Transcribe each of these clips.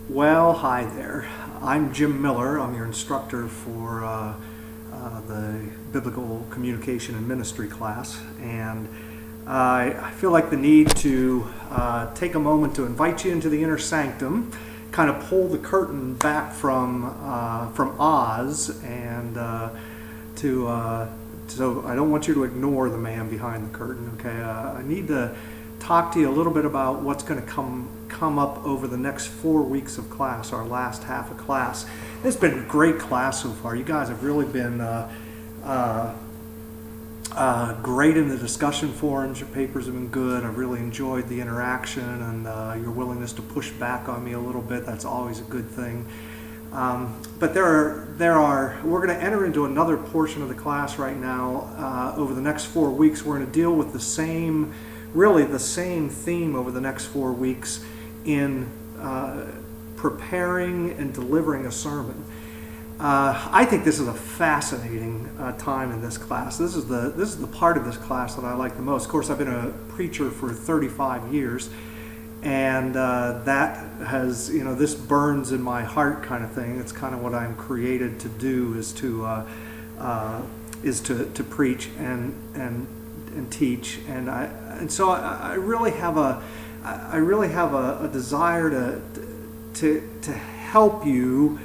Well, hi there. I'm Jim Miller. I'm your instructor for the Biblical Communication and Ministry class, and I feel like the need to take a moment to invite you into the inner sanctum, kind of pull the curtain back from Oz, and so I don't want you to ignore the man behind the curtain. Okay, I need to talk to you a little bit about what's going to come up over the next 4 weeks of class, our last half of class. It's been a great class so far. You guys have really been great in the discussion forums. Your papers have been good. I've really enjoyed the interaction and your willingness to push back on me a little bit. That's always a good thing. But we're going to enter into another portion of the class right now. Over the next 4 weeks, we're going to deal with the same theme over the next 4 weeks in preparing and delivering a sermon. I think this is a fascinating time in this class. This is the part of this class that I like the most. Of course, I've been a preacher for 35 years, and that has, this burns in my heart kind of thing. It's kind of what I'm created to do, is to preach and teach, and so I really have a desire to help you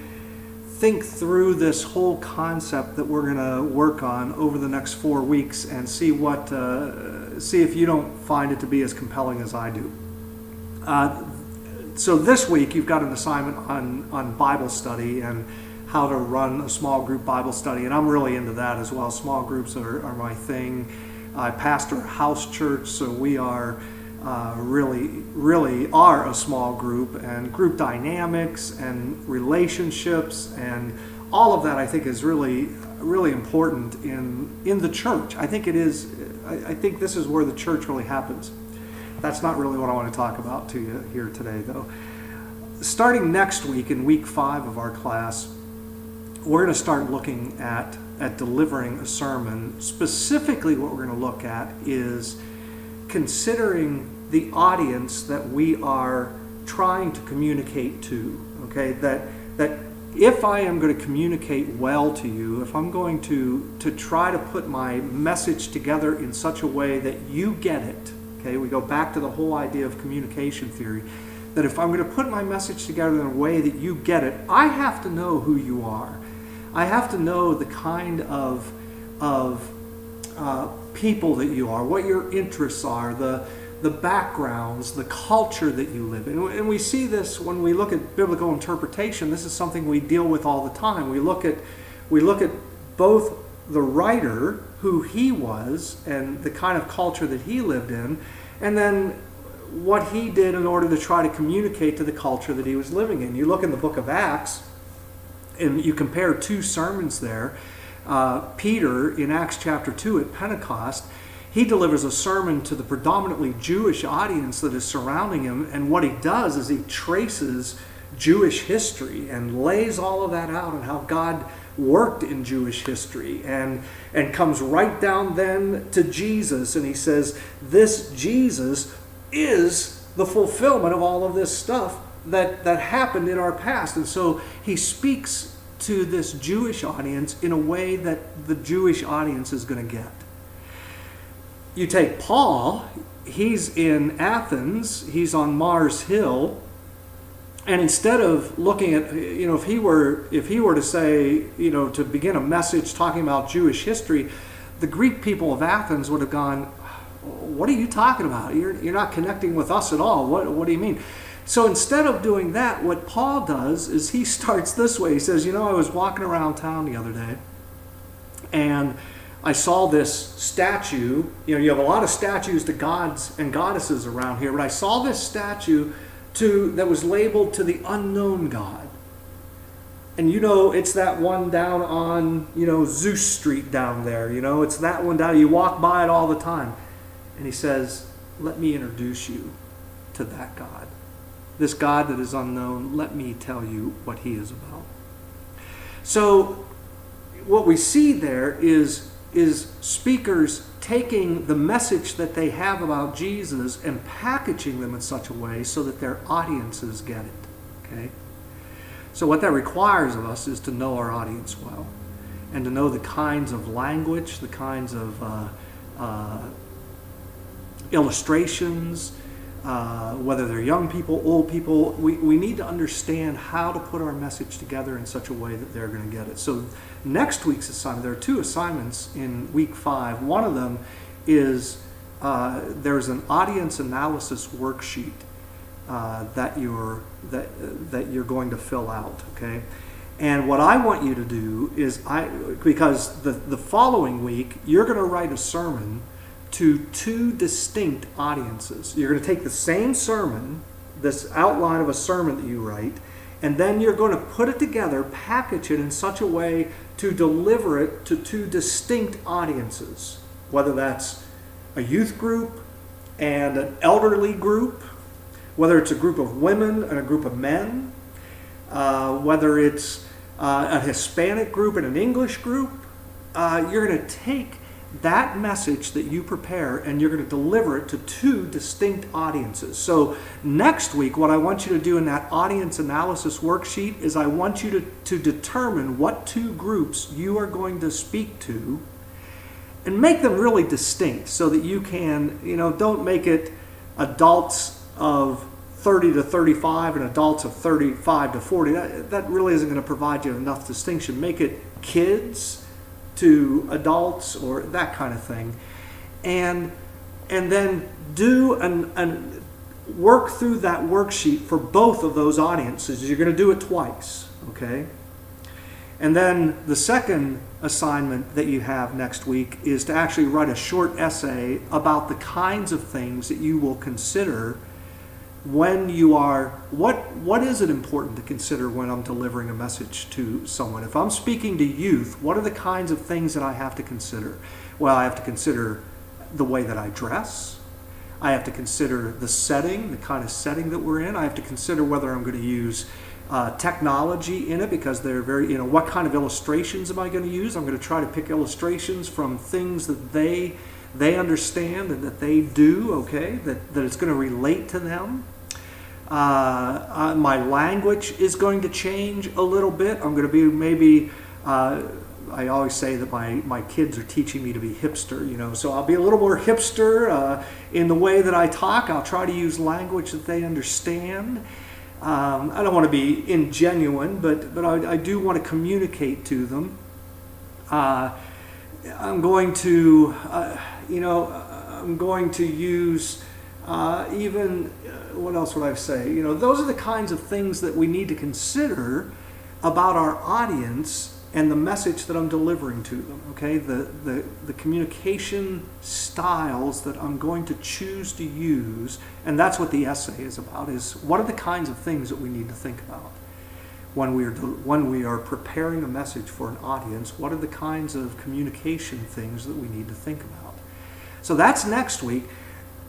think through this whole concept that we're going to work on over the next 4 weeks, and see if you don't find it to be as compelling as I do. So this week you've got an assignment on Bible study and how to run a small group Bible study, and I'm really into that as well. Small groups are my thing. I pastor a house church, so we are really are a small group, and group dynamics and relationships and all of that, I think, is really important in the church. I think it is. I think this is where the church really happens. That's not really what I want to talk about to you here today, though. Starting next week, in week 5 of our class, we're going to start looking at delivering a sermon. Specifically, what we're going to look at is considering the audience that we are trying to communicate to. Okay, that if I am going to communicate well to you, if I'm going to try to put my message together in such a way that you get it. Okay, we go back to the whole idea of communication theory, that if I'm going to put my message together in a way that you get it, I have to know who you are. I have to know the kind of people that you are, what your interests are, the backgrounds, the culture that you live in. And we see this when we look at biblical interpretation. This is something we deal with all the time. We look at both the writer, who he was, and the kind of culture that he lived in, and then what he did in order to try to communicate to the culture that he was living in. You look in the book of Acts, and you compare 2 sermons there. Peter, in Acts chapter 2 at Pentecost, he delivers a sermon to the predominantly Jewish audience that is surrounding him, and what he does is he traces Jewish history and lays all of that out, and how God worked in Jewish history, and comes right down then to Jesus, and he says, this Jesus is the fulfillment of all of this stuff that happened in our past. And so he speaks to this Jewish audience in a way that the Jewish audience is going to get. You take Paul, he's in Athens, he's on Mars Hill, and instead of looking at, if he were to say, to begin a message talking about Jewish history, the Greek people of Athens would have gone, what are you talking about? You're not connecting with us at all. What do you mean? So instead of doing that, what Paul does is he starts this way. He says, I was walking around town the other day, and I saw this statue. You have a lot of statues to gods and goddesses around here, but I saw this statue that was labeled to the unknown God. And it's that one down on, Zeus Street down there. It's that one down. You walk by it all the time. And he says, let me introduce you to that God. This God that is unknown, let me tell you what he is about. So what we see there is speakers taking the message that they have about Jesus and packaging them in such a way so that their audiences get it. Okay? So what that requires of us is to know our audience well, and to know the kinds of language, the kinds of illustrations, whether they're young people, old people. We need to understand how to put our message together in such a way that they're going to get it. So next week's assignment, there are 2 assignments in week 5. One of them is there's an audience analysis worksheet that you're going to fill out, okay? And what I want you to do is, because the following week you're going to write a sermon to 2 distinct audiences. You're going to take the same sermon, this outline of a sermon that you write, and then you're going to put it together, package it in such a way to deliver it to 2 distinct audiences, whether that's a youth group and an elderly group, whether it's a group of women and a group of men, whether it's a Hispanic group and an English group. You're going to take that message that you prepare and you're going to deliver it to 2 distinct audiences. So next week, what I want you to do in that audience analysis worksheet is I want you to determine what 2 groups you are going to speak to and make them really distinct so that you can, don't make it adults of 30 to 35 and adults of 35 to 40. That really isn't going to provide you enough distinction. Make it kids to adults or that kind of thing. And then do and work through that worksheet for both of those audiences. You're going to do it twice, okay? And then the second assignment that you have next week is to actually write a short essay about the kinds of things that you will consider when you are, what is it important to consider when I'm delivering a message to someone? If I'm speaking to youth, what are the kinds of things that I have to consider? Well, I have to consider the way that I dress. I have to consider the setting, the kind of setting that we're in. I have to consider whether I'm going to use technology in it, because they're very, what kind of illustrations am I going to use? I'm going to try to pick illustrations from things that they understand and that they do, okay, that it's going to relate to them. My language is going to change a little bit. I'm going to be maybe, I always say that my kids are teaching me to be hipster, so I'll be a little more hipster in the way that I talk. I'll try to use language that they understand. I don't want to be ingenuine, but I do want to communicate to them. I'm going to, I'm going to use what else would I say? Those are the kinds of things that we need to consider about our audience and the message that I'm delivering to them, okay? The communication styles that I'm going to choose to use, and that's what the essay is about, is what are the kinds of things that we need to think about when we are preparing a message for an audience. What are the kinds of communication things that we need to think about? So that's next week.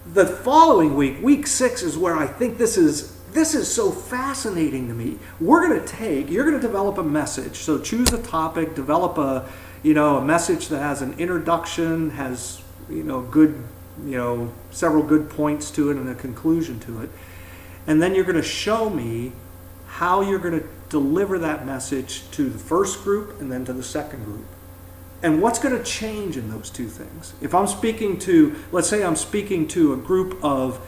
The following week, week 6, is where I think this is so fascinating to me. You're going to develop a message. So choose a topic, develop a message that has an introduction, has, several good points to it and a conclusion to it. And then you're going to show me how you're going to deliver that message to the first group and then to the second group. And what's going to change in those 2 things? If I'm speaking to, let's say I'm speaking to a group of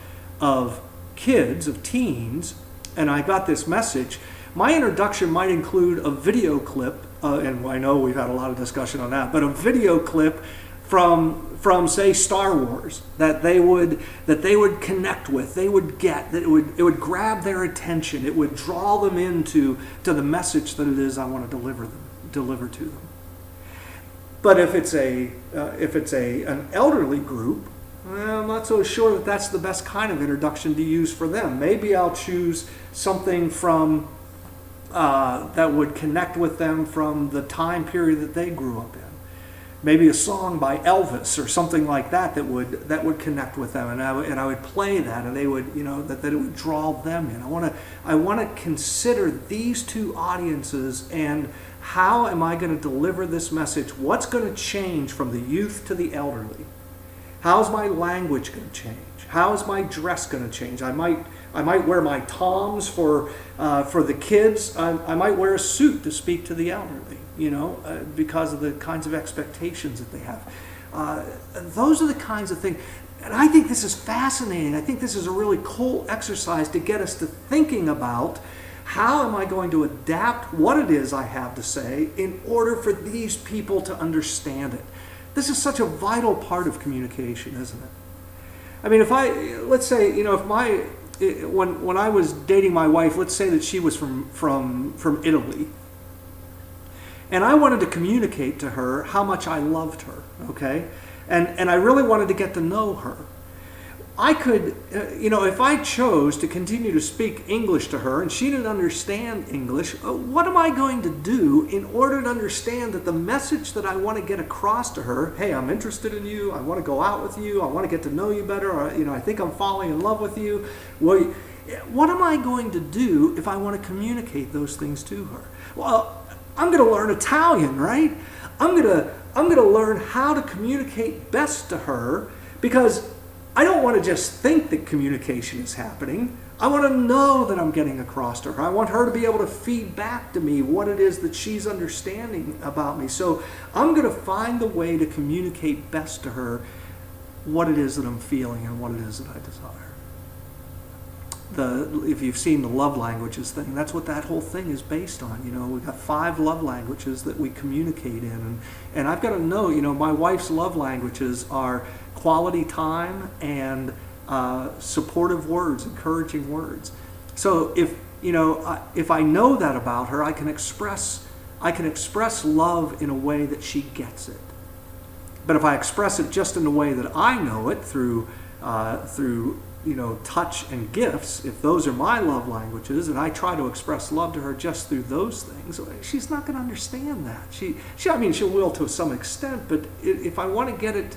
kids, of teens, and I got this message, my introduction might include a video clip, and I know we've had a lot of discussion on that, but a video clip from say Star Wars that they would connect with, they would get, that it would grab their attention, it would draw them into the message that it is I want to deliver to them. But if it's an elderly group, well, I'm not so sure that that's the best kind of introduction to use for them. Maybe I'll choose something from that would connect with them from the time period that they grew up in. Maybe a song by Elvis or something like that would connect with them, and I would play that, and they would that it would draw them in. I want to consider these 2 audiences, and how am I going to deliver this message? What's going to change from the youth to the elderly? How's my language going to change? How is my dress going to change? I I might wear my toms for the kids. I might wear a suit to speak to the elderly, because of the kinds of expectations that they have. Those are the kinds of things. And I think this is fascinating. I think this is a really cool exercise to get us to thinking about how am I going to adapt what it is I have to say in order for these people to understand it. This is such a vital part of communication, isn't it? I mean, let's say, when I was dating my wife, let's say that she was from Italy. And I wanted to communicate to her how much I loved her, okay? And I really wanted to get to know her. I could, if I chose to continue to speak English to her and she didn't understand English, what am I going to do in order to understand that the message that I want to get across to her, hey, I'm interested in you, I want to go out with you, I want to get to know you better, or, I think I'm falling in love with you. Well, what am I going to do if I want to communicate those things to her? Well, I'm going to learn Italian, right? I'm going to learn how to communicate best to her, because I don't want to just think that communication is happening. I want to know that I'm getting across to her. I want her to be able to feed back to me what it is that she's understanding about me. So I'm going to find the way to communicate best to her what it is that I'm feeling and what it is that I desire. If you've seen the love languages thing, that's what that whole thing is based on. We've got 5 love languages that we communicate in. And I've got to know, my wife's love languages are quality time and supportive words, encouraging words. So if I know that about her, I can express love in a way that she gets it. But if I express it just in the way that I know it, through touch and gifts, if those are my love languages, and I try to express love to her just through those things, she's not going to understand that. She will to some extent, but if I want to get it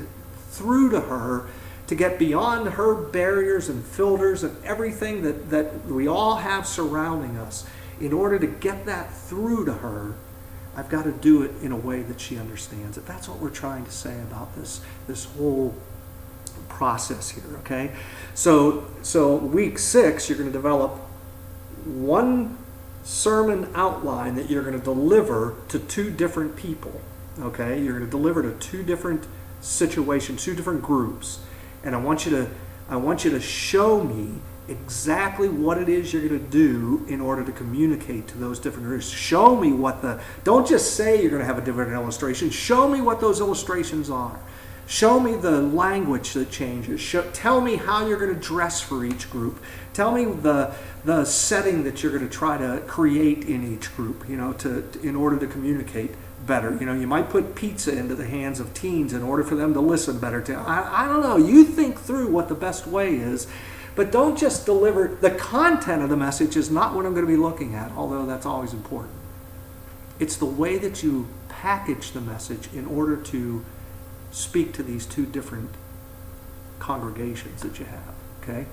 through to her, to get beyond her barriers and filters and everything that we all have surrounding us, in order to get that through to her, I've got to do it in a way that she understands it. That's what we're trying to say about this whole process here, okay? So week 6, you're going to develop one sermon outline that you're going to deliver to 2 different people, okay? You're going to deliver to 2 different situations, 2 different groups, and I want you to show me exactly what it is you're going to do in order to communicate to those different groups. Show me don't just say you're going to have a different illustration. Show me what those illustrations are. Show me the language that changes. Tell me how you're going to dress for each group. Tell me the setting that you're going to try to create in each group, in order to communicate better. You might put pizza into the hands of teens in order for them to listen better. I don't know. You think through what the best way is, but don't just deliver. The content of the message is not what I'm going to be looking at, although that's always important. It's the way that you package the message in order to speak to these 2 different congregations that you have, okay?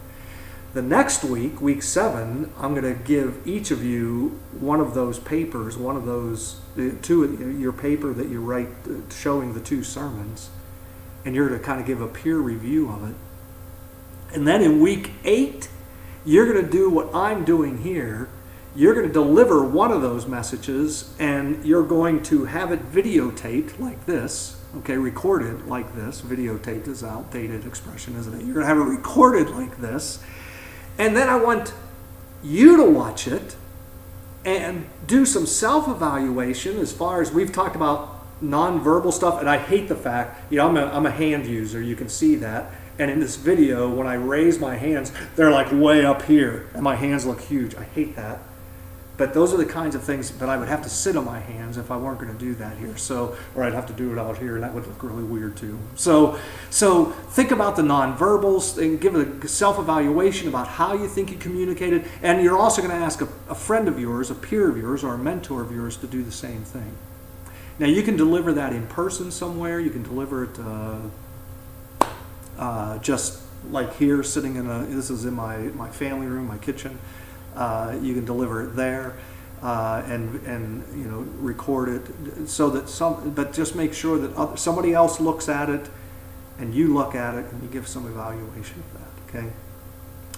The next week, week 7, I'm going to give each of you one of those papers, one of those, your paper that you write showing the 2 sermons, and you're to kind of give a peer review of it. And then in week 8, you're going to do what I'm doing here. You're going to deliver one of those messages, and you're going to have it videotaped like this. Okay, recorded like this. Videotaped is an outdated expression, isn't it? You're going to have it recorded like this. And then I want you to watch it and do some self-evaluation as far as we've talked about nonverbal stuff. And I hate the fact, I'm a hand user. You can see that. And in this video, when I raise my hands, they're like way up here. And my hands look huge. I hate that. But those are the kinds of things that I would have to sit on my hands if I weren't going to do that here. Or I'd have to do it out here, and that would look really weird too. So think about the nonverbals and give a self-evaluation about how you think you communicated. And you're also going to ask a friend of yours, a peer of yours, or a mentor of yours to do the same thing. Now, you can deliver that in person somewhere. You can deliver it just like here, sitting this is in my family room, my kitchen. You can deliver it there and record it so that but just make sure that somebody else looks at it and you look at it and you give some evaluation of that, okay?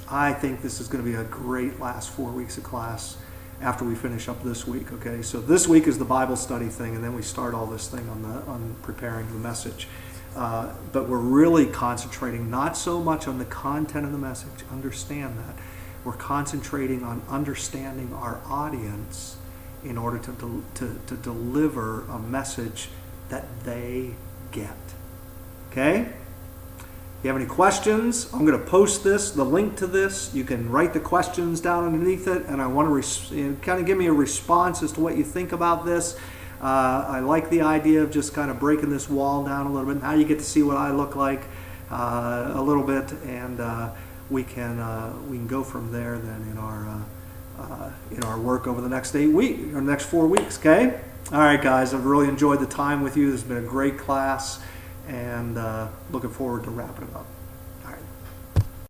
I think this is going to be a great last 4 weeks of class after we finish up this week. Okay, so this week is the Bible study thing, and then we start all this thing on preparing the message. But we're really concentrating not so much on the content of the message. Understand that. We're concentrating on understanding our audience in order to deliver a message that they get. Okay? If you have any questions, I'm going to post the link to this. You can write the questions down underneath it, and I want to kind of give me a response as to what you think about this. I like the idea of just kind of breaking this wall down a little bit. Now you get to see what I look like a little bit, and we can go from there then in our work over the next 4 weeks. Okay. All right, guys. I've really enjoyed the time with you. This has been a great class, and looking forward to wrapping it up.